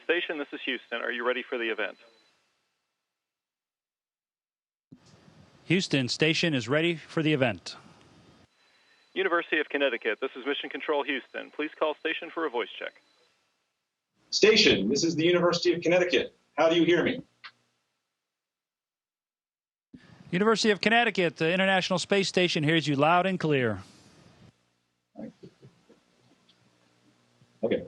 Station, this is Houston. Are you ready for the event? Houston Station is ready for the event. University of Connecticut, this is Mission Control Houston. Please call station for a voice check. Station, this is the University of Connecticut. How do you hear me? University of Connecticut, the International Space Station hears you loud and clear. Okay.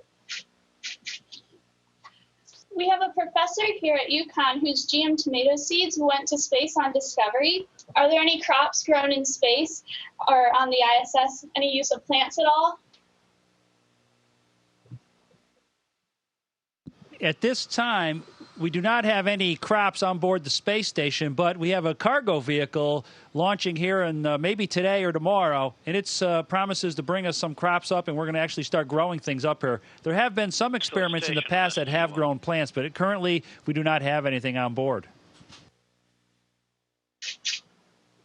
We have a professor here at UConn whose GM tomato seeds went to space on Discovery. Are there any crops grown in space or on the ISS? Any use of plants at all? At this time, we do not have any crops on board the space station, but we have a cargo vehicle launching here in maybe today or tomorrow, and it promises to bring us some crops up, and we're going to actually start growing things up here. There have been some experiments in the past that have grown plants, but currently we do not have anything on board.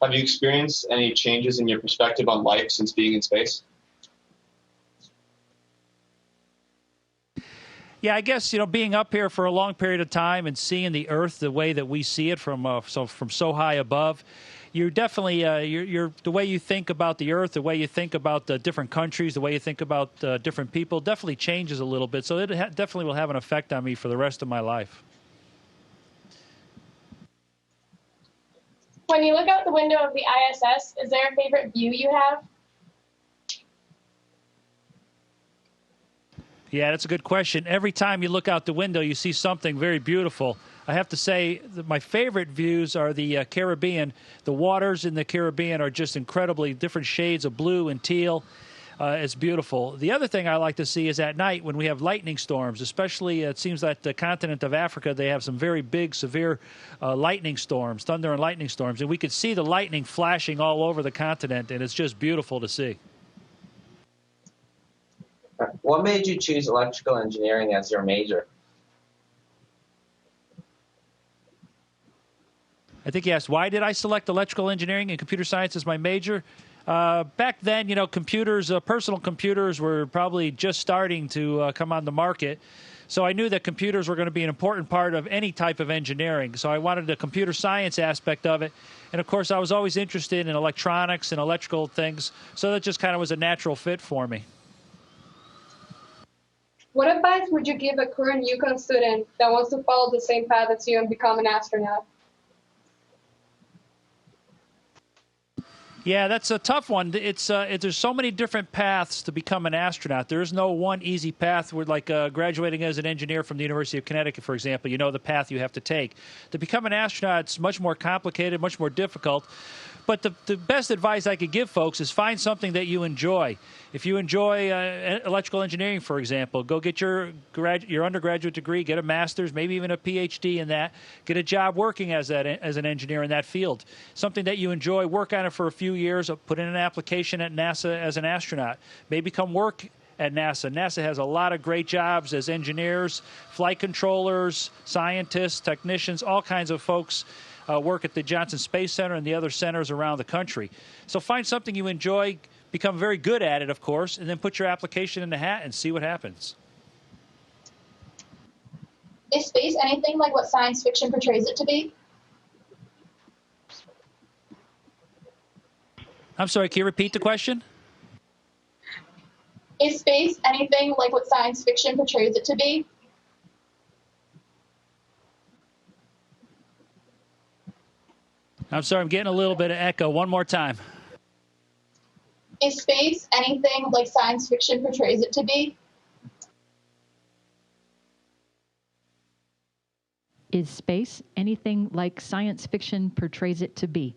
Have you experienced any changes in your perspective on life since being in space? Yeah, I guess, being up here for a long period of time and seeing the Earth the way that we see it from so high above, you're definitely the way you think about the Earth, the way you think about the different countries, the way you think about different people definitely changes a little bit. So it definitely will have an effect on me for the rest of my life. When you look out the window of the ISS, is there a favorite view you have? Yeah, that's a good question. Every time you look out the window, you see something very beautiful. I have to say that my favorite views are the Caribbean. The waters in the Caribbean are just incredibly different shades of blue and teal. It's beautiful. The other thing I like to see is at night when we have lightning storms, especially it seems that the continent of Africa, they have some very big, severe lightning storms, thunder and lightning storms. And we could see the lightning flashing all over the continent, and it's just beautiful to see. What made you choose electrical engineering as your major? I think you asked, why did I select electrical engineering and computer science as my major? Back then, computers, personal computers were probably just starting to come on the market. So I knew that computers were going to be an important part of any type of engineering. So I wanted the computer science aspect of it. And, of course, I was always interested in electronics and electrical things. So that just kind of was a natural fit for me. What advice would you give a current UConn student that wants to follow the same path as you and become an astronaut? Yeah, that's a tough one. There's so many different paths to become an astronaut. There is no one easy path. We're like graduating as an engineer from the University of Connecticut, for example. You know the path you have to take. To become an astronaut, it's much more complicated, much more difficult. But the best advice I could give folks is find something that you enjoy. If you enjoy electrical engineering, for example, go get your undergraduate degree, get a master's, maybe even a PhD in that. Get a job working as an engineer in that field. Something that you enjoy, work on it for a few years, put in an application at NASA as an astronaut. Maybe come work at NASA. NASA has a lot of great jobs as engineers, flight controllers, scientists, technicians, all kinds of folks. Work at the Johnson Space Center and the other centers around the country. So find something you enjoy, become very good at it, of course, and then put your application in the hat and see what happens. Is space anything like what science fiction portrays it to be? I'm sorry, can you repeat the question? Is space anything like what science fiction portrays it to be? I'm sorry, I'm getting a little bit of echo. One more time. Is space anything like science fiction portrays it to be? Is space anything like science fiction portrays it to be?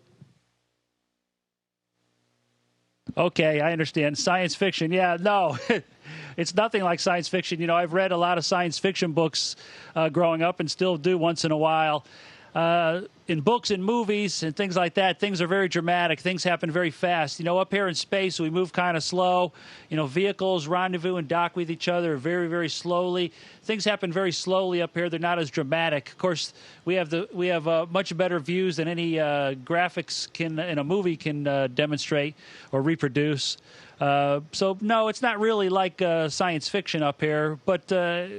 Okay, I understand. Science fiction, yeah, no. It's nothing like science fiction. I've read a lot of science fiction books growing up and still do once in a while. in books and movies and things like that, things are very dramatic. Things happen very fast. Up here in space, we move kind of slow. Vehicles rendezvous and dock with each other very, very slowly. Things happen very slowly up here. They're not as dramatic. Of course, we have much better views than any graphics in a movie can demonstrate or reproduce. So no, it's not really like science fiction up here, but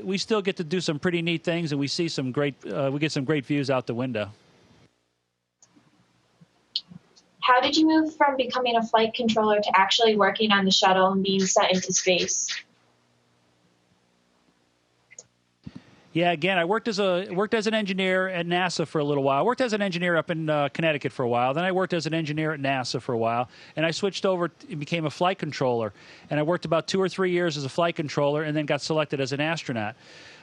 we still get to do some pretty neat things, and we see we get some great views out the window. How did you move from becoming a flight controller to actually working on the shuttle and being sent into space? Yeah, again, I worked as an engineer at NASA for a little while. I worked as an engineer up in Connecticut for a while. Then I worked as an engineer at NASA for a while, and I switched over and became a flight controller. And I worked about 2 or 3 years as a flight controller, and then got selected as an astronaut.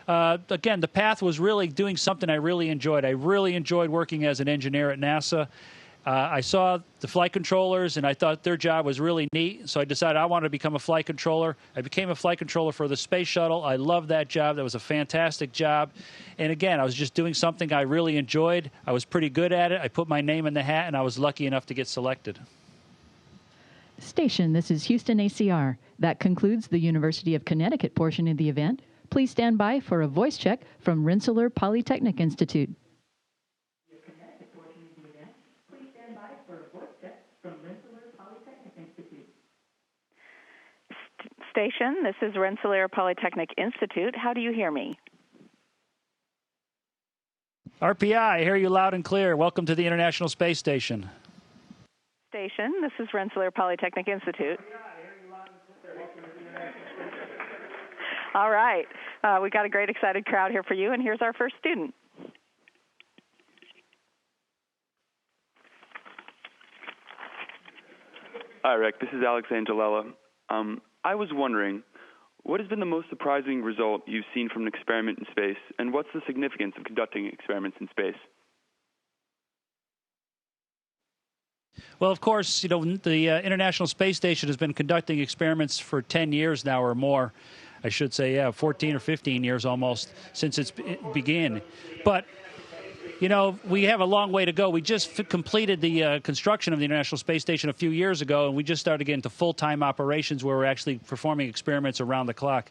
Again, the path was really doing something I really enjoyed. I really enjoyed working as an engineer at NASA. I saw the flight controllers, and I thought their job was really neat, so I decided I wanted to become a flight controller. I became a flight controller for the space shuttle. I loved that job. That was a fantastic job. And again, I was just doing something I really enjoyed. I was pretty good at it. I put my name in the hat, and I was lucky enough to get selected. Station, this is Houston ACR. That concludes the University of Connecticut portion of the event. Please stand by for a voice check from Rensselaer Polytechnic Institute. Station, this is Rensselaer Polytechnic Institute. How do you hear me? RPI, I hear you loud and clear. Welcome to the International Space Station. Station, this is Rensselaer Polytechnic Institute. All right. We got a great excited crowd here for you, and here's our first student. Hi, Rick. This is Alex Angelella. I was wondering, what has been the most surprising result you've seen from an experiment in space, and what's the significance of conducting experiments in space? Well, of course, the International Space Station has been conducting experiments for 10 years now or more. I should say, 14 or 15 years almost since it began. But we have a long way to go. We just completed the construction of the International Space Station a few years ago, and we just started getting to full-time operations where we're actually performing experiments around the clock.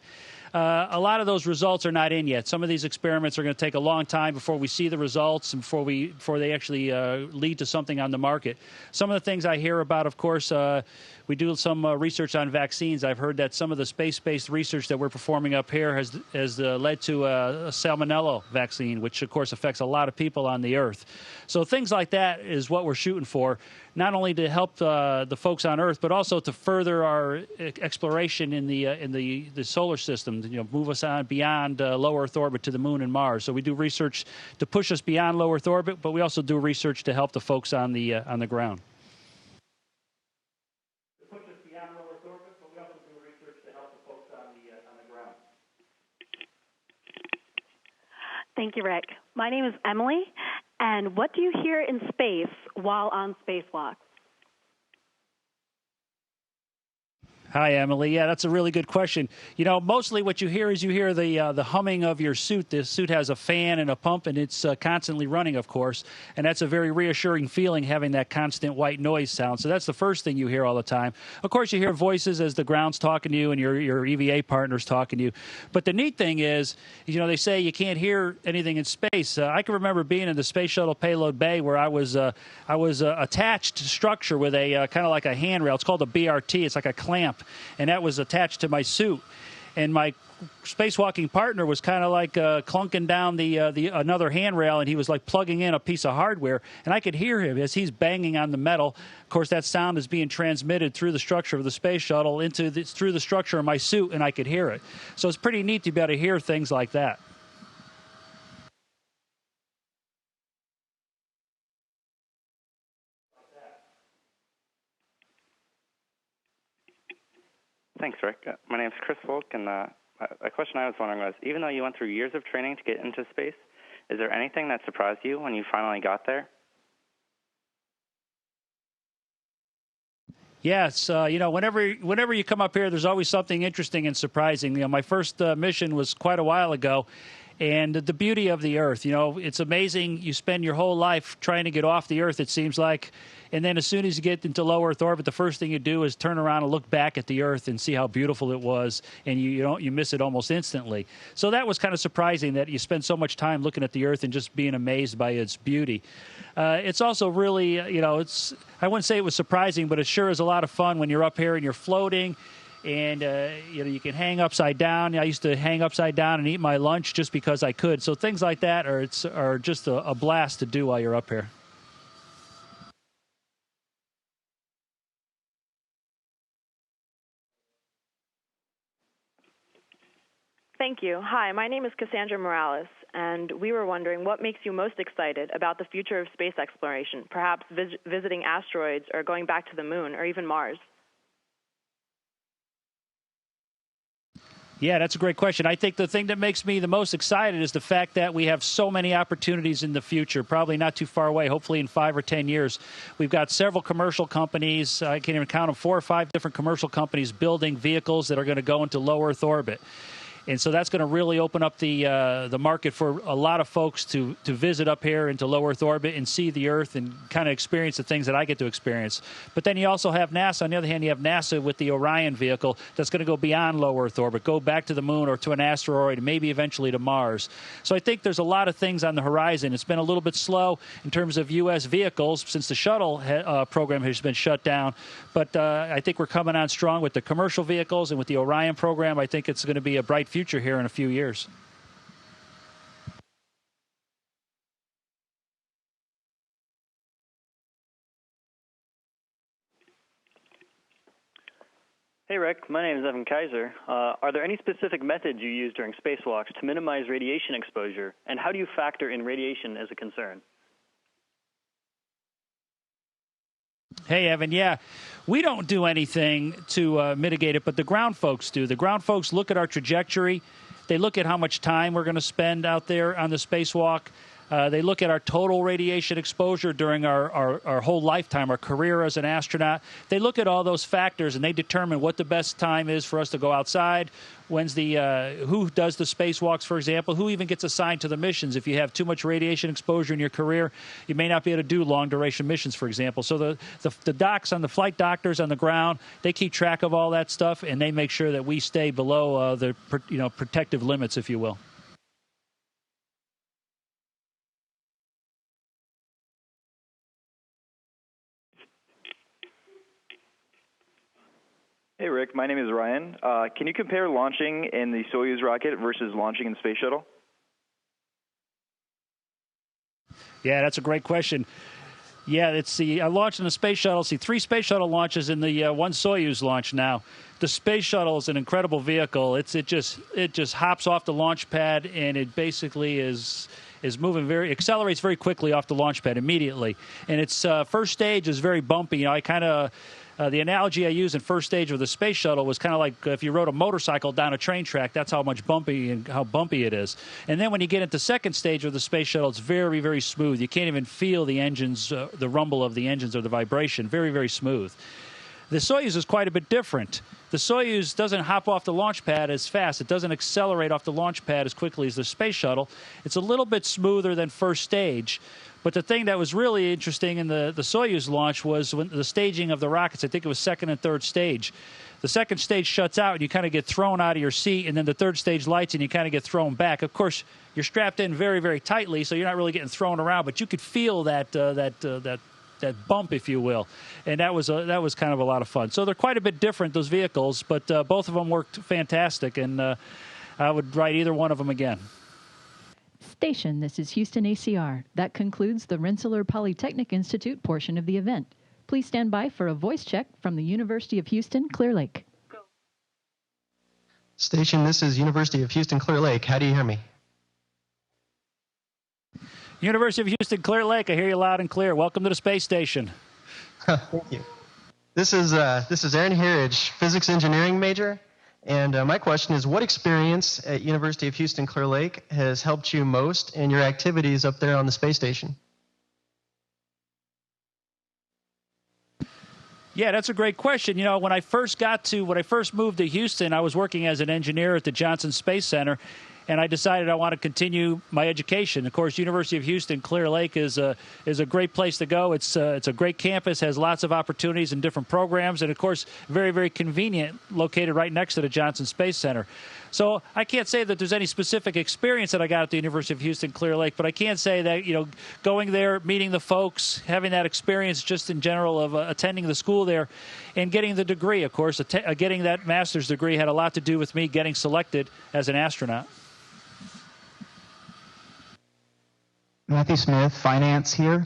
A lot of those results are not in yet. Some of these experiments are going to take a long time before we see the results and before they actually lead to something on the market. Some of the things I hear about, of course, we do some research on vaccines. I've heard that some of the space-based research that we're performing up here has led to a salmonella vaccine, which, of course, affects a lot of people on the Earth. So things like that is what we're shooting for, not only to help the folks on Earth, but also to further our exploration in the solar system, move us on beyond low Earth orbit to the Moon and Mars. So we do research to push us beyond low Earth orbit, but we also do research to help the folks on the ground. Thank you, Rick. My name is Emily, and what do you hear in space while on spacewalks? Hi, Emily. Yeah, that's a really good question. Mostly what you hear is the humming of your suit. The suit has a fan and a pump, and it's constantly running, of course. And that's a very reassuring feeling, having that constant white noise sound. So that's the first thing you hear all the time. Of course, you hear voices as the ground's talking to you and your EVA partner's talking to you. But the neat thing is, they say you can't hear anything in space. I can remember being in the Space Shuttle payload bay where I was attached to structure with a kind of like a handrail. It's called a BRT. It's like a clamp. And that was attached to my suit. And my spacewalking partner was kind of like clunking down the another handrail, and he was like plugging in a piece of hardware. And I could hear him as he's banging on the metal. Of course, that sound is being transmitted through the structure of the space shuttle through the structure of my suit, and I could hear it. So it's pretty neat to be able to hear things like that. Thanks, Rick. My name is Chris Volk, and a question I was wondering was, even though you went through years of training to get into space, is there anything that surprised you when you finally got there? Yes, whenever you come up here, there's always something interesting and surprising. My first mission was quite a while ago, and the beauty of the Earth. You know, it's amazing. You spend your whole life trying to get off the Earth, it seems like, and then as soon as you get into low Earth orbit, the first thing you do is turn around and look back at the Earth and see how beautiful it was, and you miss it almost instantly. So that was kind of surprising that you spend so much time looking at the Earth and just being amazed by its beauty. It's also really, I wouldn't say it was surprising, but it sure is a lot of fun when you're up here and you're floating. And, you can hang upside down. I used to hang upside down and eat my lunch just because I could. So things like that are just a blast to do while you're up here. Thank you. Hi, my name is Cassandra Morales, and we were wondering what makes you most excited about the future of space exploration, perhaps visiting asteroids or going back to the moon or even Mars? Yeah, that's a great question. I think the thing that makes me the most excited is the fact that we have so many opportunities in the future, probably not too far away, hopefully in 5 or 10 years. We've got several commercial companies, I can't even count them, 4 or 5 different commercial companies building vehicles that are going to go into low Earth orbit. And so that's going to really open up the market for a lot of folks to visit up here into low Earth orbit and see the Earth and kind of experience the things that I get to experience. But then you also have NASA. On the other hand, you have NASA with the Orion vehicle that's going to go beyond low Earth orbit, go back to the moon or to an asteroid, and maybe eventually to Mars. So I think there's a lot of things on the horizon. It's been a little bit slow in terms of U.S. vehicles since the shuttle program has been shut down. But I think we're coming on strong with the commercial vehicles and with the Orion program. I think it's going to be a bright future here in a few years. Hey, Rick. My name is Evan Kaiser. Are there any specific methods you use during spacewalks to minimize radiation exposure, and how do you factor in radiation as a concern? Hey, Evan, yeah, we don't do anything to mitigate it, but the ground folks do. The ground folks look at our trajectory. They look at how much time we're going to spend out there on the spacewalk. They look at our total radiation exposure during our whole lifetime, our career as an astronaut. They look at all those factors, and they determine what the best time is for us to go outside. When's who does the spacewalks, for example, who even gets assigned to the missions. If you have too much radiation exposure in your career, you may not be able to do long-duration missions, for example. So the docs, on the flight doctors on the ground, they keep track of all that stuff, and they make sure that we stay below the protective limits, if you will. Hey, Rick. My name is Ryan. Can you compare launching in the Soyuz rocket versus launching in the Space Shuttle? Yeah, that's a great question. Yeah, I launched in the Space Shuttle. 3 Space Shuttle launches in the 1 Soyuz launch now. The Space Shuttle is an incredible vehicle. It just hops off the launch pad, and it basically is moving accelerates very quickly off the launch pad immediately. And its first stage is very bumpy. The analogy I used in first stage of the Space Shuttle was kind of like if you rode a motorcycle down a train track. That's how bumpy it is. And then when you get into second stage of the Space Shuttle, it's very, very smooth. You can't even feel the engines, the rumble of the engines or the vibration. Very, very smooth. The Soyuz is quite a bit different. The Soyuz doesn't hop off the launch pad as fast. It doesn't accelerate off the launch pad as quickly as the Space Shuttle. It's a little bit smoother than first stage. But the thing that was really interesting in the Soyuz launch was when the staging of the rockets. I think it was second and third stage. The second stage shuts out, and you kind of get thrown out of your seat, and then the third stage lights, and you kind of get thrown back. Of course, you're strapped in very, very tightly, so you're not really getting thrown around, but you could feel that bump, if you will, and that was kind of a lot of fun. So they're quite a bit different, those vehicles, but both of them worked fantastic, and I would ride either one of them again. Station, this is Houston ACR. That concludes the Rensselaer Polytechnic Institute portion of the event. Please stand by for a voice check from the University of Houston, Clear Lake. Station, this is University of Houston, Clear Lake. How do you hear me? University of Houston, Clear Lake. I hear you loud and clear. Welcome to the space station. Thank you. This is Aaron Herridge, physics engineering major. And my question is, what experience at University of Houston, Clear Lake has helped you most in your activities up there on the space station? Yeah, that's a great question. When I first moved to Houston, I was working as an engineer at the Johnson Space Center. and I decided I want to continue my education. Of course, University of Houston Clear Lake is a great place to go. It's a great campus, has lots of opportunities and different programs, and of course, very, very convenient, located right next to the Johnson Space Center. So I can't say that there's any specific experience that I got at the University of Houston Clear Lake, but I can say that, you know, going there, meeting the folks, having that experience just in general of attending the school there and getting the degree, of course, getting that master's degree had a lot to do with me getting selected as an astronaut. Matthew Smith, finance here.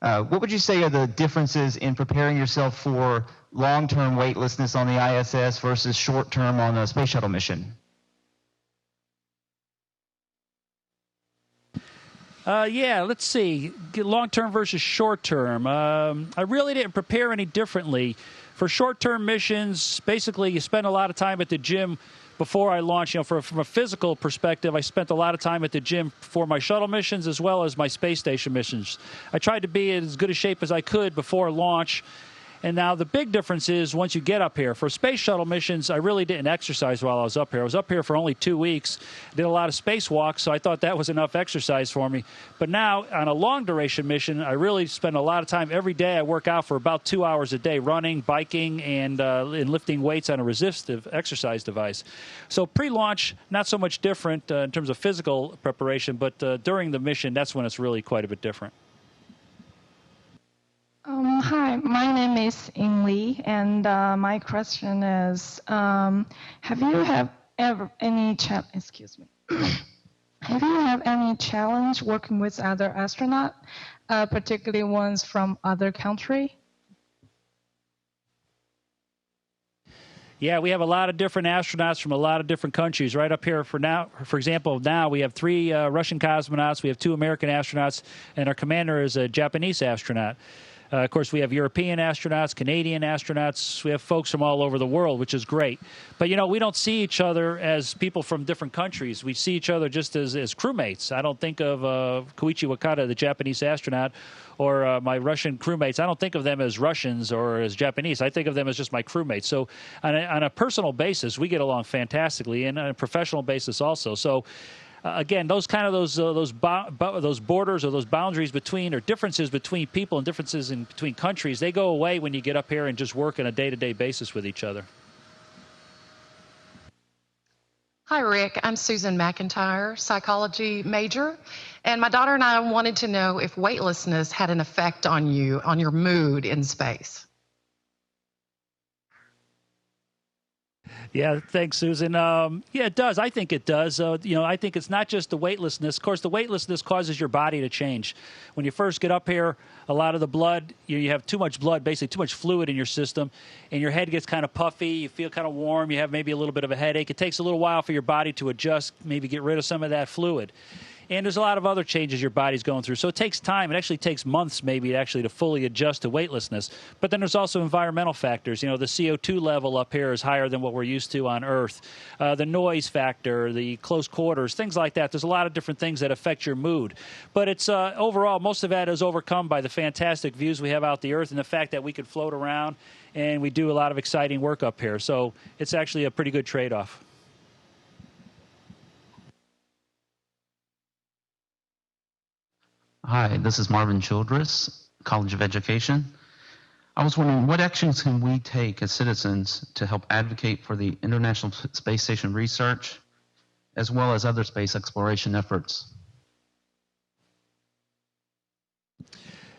What would you say are the differences in preparing yourself for long-term weightlessness on the ISS versus short-term on a space shuttle mission? Yeah, let's see. Long-term versus short-term. I really didn't prepare any differently. For short-term missions, basically you spend a lot of time at the gym before I launched. You know, from a physical perspective, I spent a lot of time at the gym for my shuttle missions as well as my space station missions. I tried to be in as good a shape as I could before launch. And now the big difference is once you get up here. For space shuttle missions, I really didn't exercise while I was up here. I was up here for only 2 weeks, did a lot of spacewalks, so I thought that was enough exercise for me. But now, on a long-duration mission, I really spend a lot of time. Every day I work out for about 2 hours a day, running, biking, and lifting weights on a resistive exercise device. So pre-launch, not so much different in terms of physical preparation, but during the mission, that's when it's really quite a bit different. Hi, my name is In Lee, and my question is, have you ever any have you have any challenge working with other astronauts, particularly ones from other country? Yeah, we have a lot of different astronauts from a lot of different countries. Right up here for example, now we have 3 Russian cosmonauts, we have 2 American astronauts, and our commander is a Japanese astronaut. Of course, we have European astronauts, Canadian astronauts. We have folks from all over the world, which is great. But, you know, we don't see each other as people from different countries. We see each other just as crewmates. I don't think of Koichi Wakata, the Japanese astronaut, or my Russian crewmates. I don't think of them as Russians or as Japanese. I think of them as just my crewmates. So on a personal basis, we get along fantastically, and on a professional basis also. So again, those borders or those boundaries between or differences between people and differences in between countries, they go away when you get up here and just work on a day-to-day basis with each other. Hi, Rick. I'm Susan McIntyre, psychology major. And my daughter and I wanted to know if weightlessness had an effect on you, on your mood in space. Yeah, thanks, Susan. Yeah, it does. I think it does. You know, I think it's not just the weightlessness. Of course, the weightlessness causes your body to change. When you first get up here, a lot of the blood, you have too much blood, basically too much fluid in your system, and your head gets kind of puffy. You feel kind of warm. You have maybe a little bit of a headache. It takes a little while for your body to adjust, maybe get rid of some of that fluid. And there's a lot of other changes your body's going through. So it takes time. It actually takes months maybe to fully adjust to weightlessness. But then there's also environmental factors. You know, the CO2 level up here is higher than what we're used to on Earth. The noise factor, the close quarters, things like that. There's a lot of different things that affect your mood. But it's overall, most of that is overcome by the fantastic views we have out the Earth and the fact that we could float around and we do a lot of exciting work up here. So it's actually a pretty good trade-off. Hi, this is Marvin Childress, College of Education. I was wondering, what actions can we take as citizens to help advocate for the International Space Station research, as well as other space exploration efforts?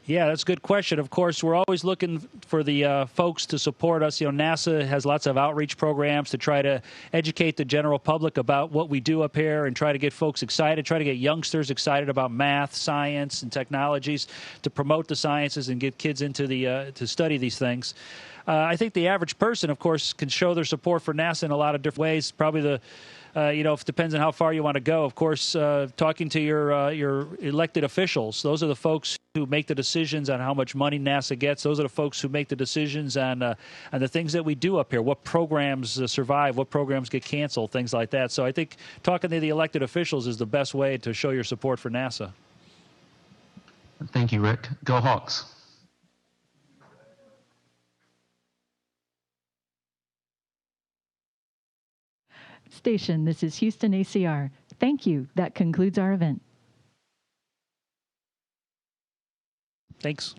Yeah, that's a good question. Of course, we're always looking for the folks to support us. You know, NASA has lots of outreach programs to try to educate the general public about what we do up here and try to get folks excited, try to get youngsters excited about math, science, and technologies to promote the sciences and get kids into to study these things. I think the average person, of course, can show their support for NASA in a lot of different ways. Probably you know, it depends on how far you want to go. Of course, talking to your elected officials, those are the folks who make the decisions on how much money NASA gets. Those are the folks who make the decisions on the things that we do up here, what programs survive, what programs get canceled, things like that. So I think talking to the elected officials is the best way to show your support for NASA. Thank you, Rick. Go Hawks. Station, this is Houston ACR. Thank you. That concludes our event. Thanks.